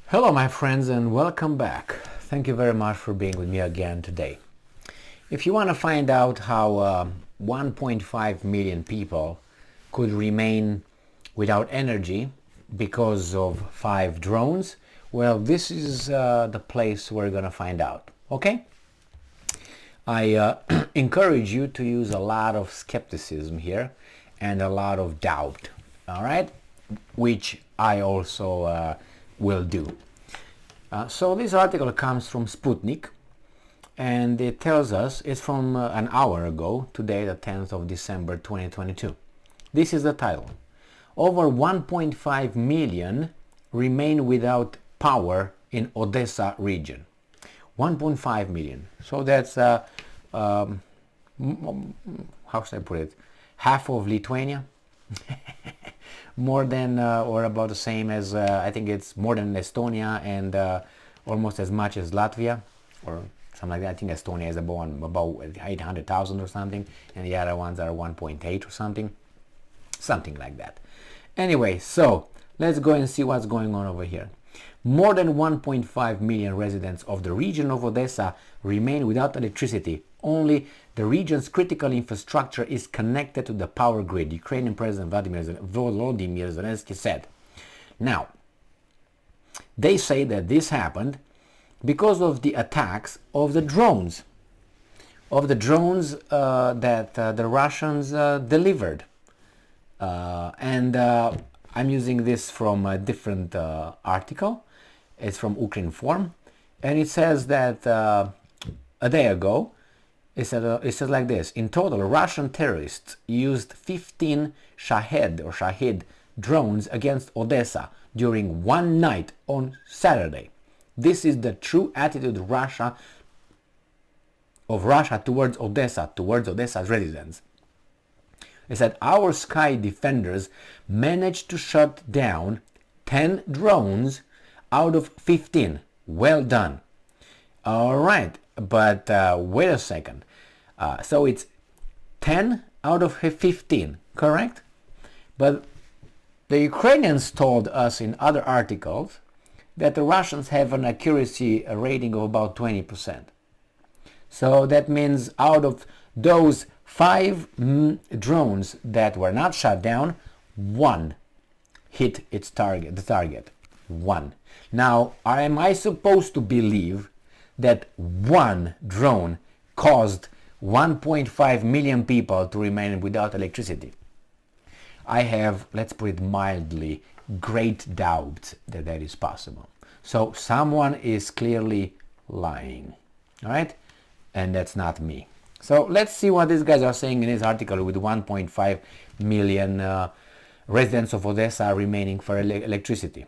Hello my friends and welcome back. Thank you very much for being with me again today. If you want to find out how 1.5 million people could remain without energy because of 5 drones, well, this is the place we're gonna find out, okay? I encourage you to use a lot of skepticism here and a lot of doubt, all right? Which I also will do. So this article comes from Sputnik, and it tells us it's from an hour ago, today the 10th of December 2022. This is the title. Over 1.5 million remain without power in Odessa region. 1.5 million. So that's, how should I put it, half of Lithuania? More than or about the same as I think it's more than Estonia and almost as much as Latvia or something like that. I think Estonia is about 800,000 or something, and the other ones are 1.8 or something like that. Anyway, so let's go and see what's going on over here. More than 1.5 million residents of the region of Odessa remain without electricity. Only the region's critical infrastructure is connected to the power grid, Ukrainian President Volodymyr Zelensky said. Now, they say that this happened because of the attacks of the drones. That the Russians delivered. I'm using this from a different article. It's from Ukrinform, and it says that a day ago, it says like this: in total, Russian terrorists used 15 Shahid drones against Odessa during one night on Saturday. This is the true attitude of Russia towards Odessa's residents. It said our sky defenders managed to shut down 10 drones out of 15. Well done. All right, but wait a second. So it's 10 out of 15, correct? But the Ukrainians told us in other articles that the Russians have an accuracy rating of about 20%. So that means out of those 5 drones that were not shut down, 1 hit its target, the target. 1. Now, am I supposed to believe that 1 drone caused 1.5 million people to remain without electricity? I have, let's put it mildly, great doubt that that is possible. So someone is clearly lying, all right? And that's not me. So let's see what these guys are saying in this article with 1.5 million residents of Odessa remaining for electricity,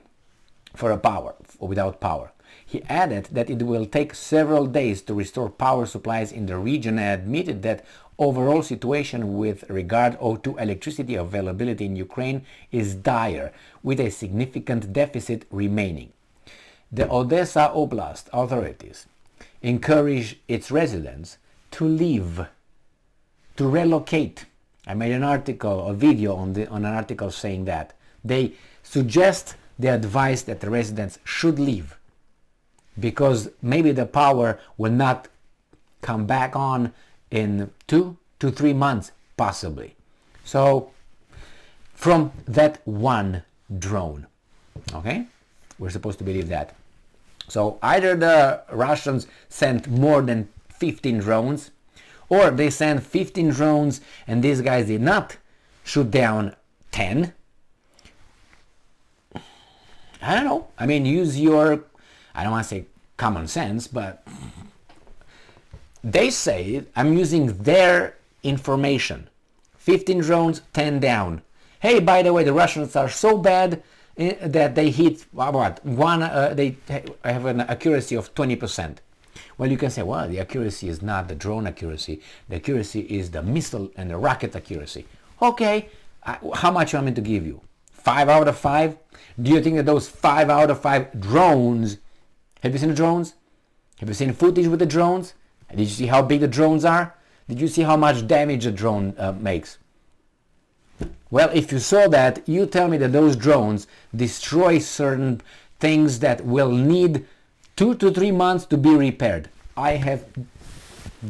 without power. He added that it will take several days to restore power supplies in the region and admitted that overall situation with regard to electricity availability in Ukraine is dire, with a significant deficit remaining. The Odessa Oblast authorities encourage its residents to leave, to relocate. I made a video on an article saying that. They advise that the residents should leave because maybe the power will not come back on in 2 to 3 months, possibly. So, from that 1 drone, okay? We're supposed to believe that. So either the Russians sent more than 15 drones, or they sent 15 drones and these guys did not shoot down 10. I don't know. I mean, use your, I don't want to say common sense, but they say, I'm using their information. 15 drones, 10 down. Hey, by the way, the Russians are so bad that they hit, they have an accuracy of 20%. Well, you can say, well, the accuracy is not the drone accuracy. The accuracy is the missile and the rocket accuracy. Okay, how much you want me to give you? 5 out of 5? Do you think that those 5 out of 5 drones, have you seen the drones? Have you seen footage with the drones? Did you see how big the drones are? Did you see how much damage a drone makes? Well, if you saw that, you tell me that those drones destroy certain things that will need 2 to 3 months to be repaired. I have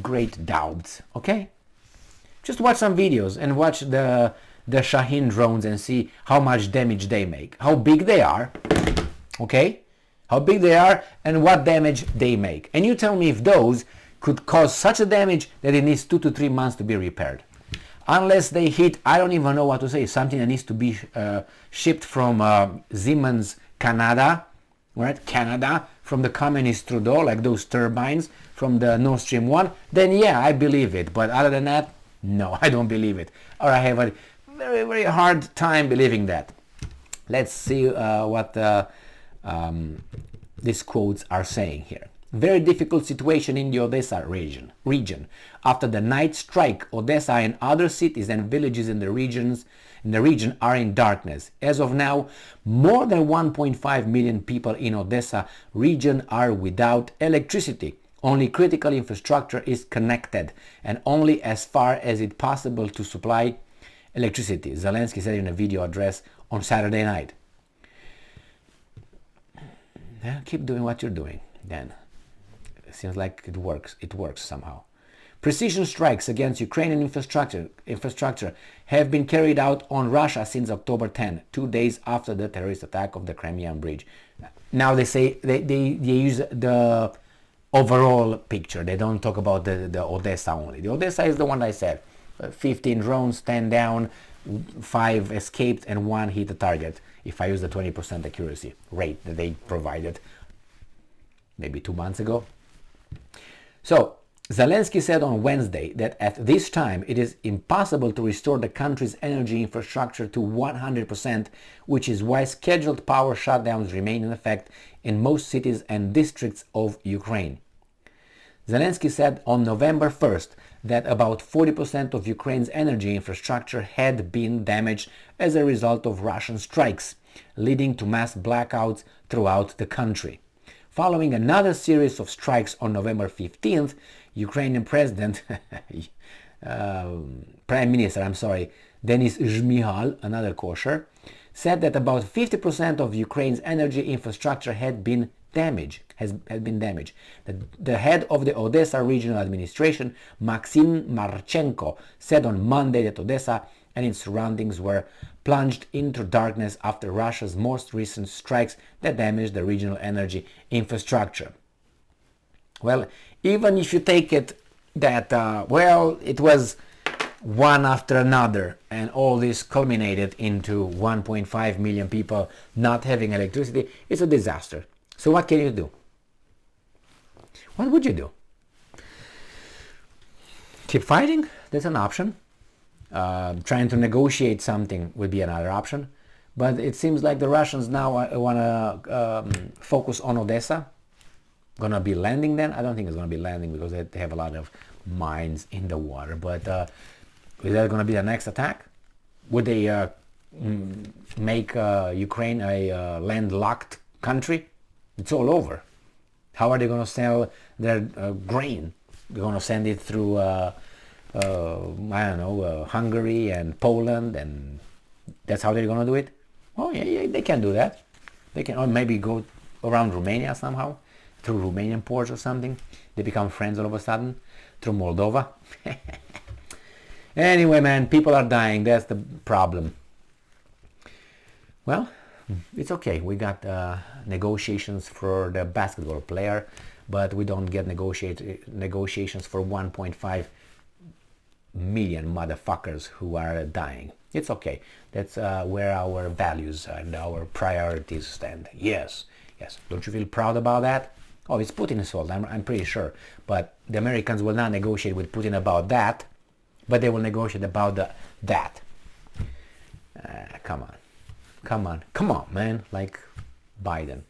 great doubts, okay? Just watch some videos and watch the Shaheen drones and see how much damage they make, how big they are, okay? How big they are and what damage they make. And you tell me if those could cause such a damage that it needs 2 to 3 months to be repaired. Unless they hit, I don't even know what to say, something that needs to be shipped from Siemens, Canada, right? Canada, from the communist Trudeau, like those turbines from the Nord Stream 1, then yeah, I believe it. But other than that, no, I don't believe it. Or I have a very, very hard time believing that. Let's see what these quotes are saying here. Very difficult situation in the Odessa region. After the night strike, Odessa and other cities and villages in the region are in darkness. As of now, more than 1.5 million people in Odessa region are without electricity. Only critical infrastructure is connected and only as far as it's possible to supply electricity, Zelensky said in a video address on Saturday night. Yeah, keep doing what you're doing then. It seems like it works somehow. Precision strikes against Ukrainian infrastructure have been carried out on Russia since October 10, 2 days after the terrorist attack of the Crimean Bridge. Now they say they use the overall picture. They don't talk about the Odessa only. The Odessa is the one I said. 15 drones, 10 down, 5 escaped, and 1 hit the target. If I use the 20% accuracy rate that they provided maybe 2 months ago. So Zelensky said on Wednesday that at this time it is impossible to restore the country's energy infrastructure to 100%, which is why scheduled power shutdowns remain in effect in most cities and districts of Ukraine. Zelensky said on November 1st that about 40% of Ukraine's energy infrastructure had been damaged as a result of Russian strikes, leading to mass blackouts throughout the country. Following another series of strikes on November 15th, Ukrainian Prime Minister, Denis Shmyhal, another kosher, said that about 50% of Ukraine's energy infrastructure had been damaged. The head of the Odessa Regional Administration, Maxim Marchenko, said on Monday that Odessa and its surroundings were plunged into darkness after Russia's most recent strikes that damaged the regional energy infrastructure. Well, even if you take it that, it was one after another, and all this culminated into 1.5 million people not having electricity, it's a disaster. So what can you do? What would you do? Keep fighting? That's an option. Trying to negotiate something would be another option. But it seems like the Russians now want to focus on Odessa. Gonna be landing then? I don't think it's gonna be landing because they have a lot of mines in the water. But is that gonna be the next attack? Would they make Ukraine a landlocked country? It's all over. How are they gonna sell their grain? They're gonna send it through Hungary and Poland, and that's how they're gonna do it? Oh yeah, they can do that. They can, or maybe go around Romania somehow, through Romanian ports or something. They become friends all of a sudden, through Moldova. Anyway, man, people are dying. That's the problem. Well, it's okay. We got negotiations for the basketball player, but we don't get negotiations for 1.5 million motherfuckers who are dying. It's okay. That's where our values and our priorities stand. Yes. Don't you feel proud about that? Oh, it's Putin's fault, I'm pretty sure. But the Americans will not negotiate with Putin about that, but they will negotiate about that. Come on, man. Like Biden.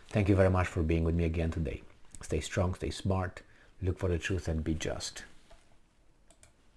Thank you very much for being with me again today. Stay strong, stay smart, look for the truth and be just.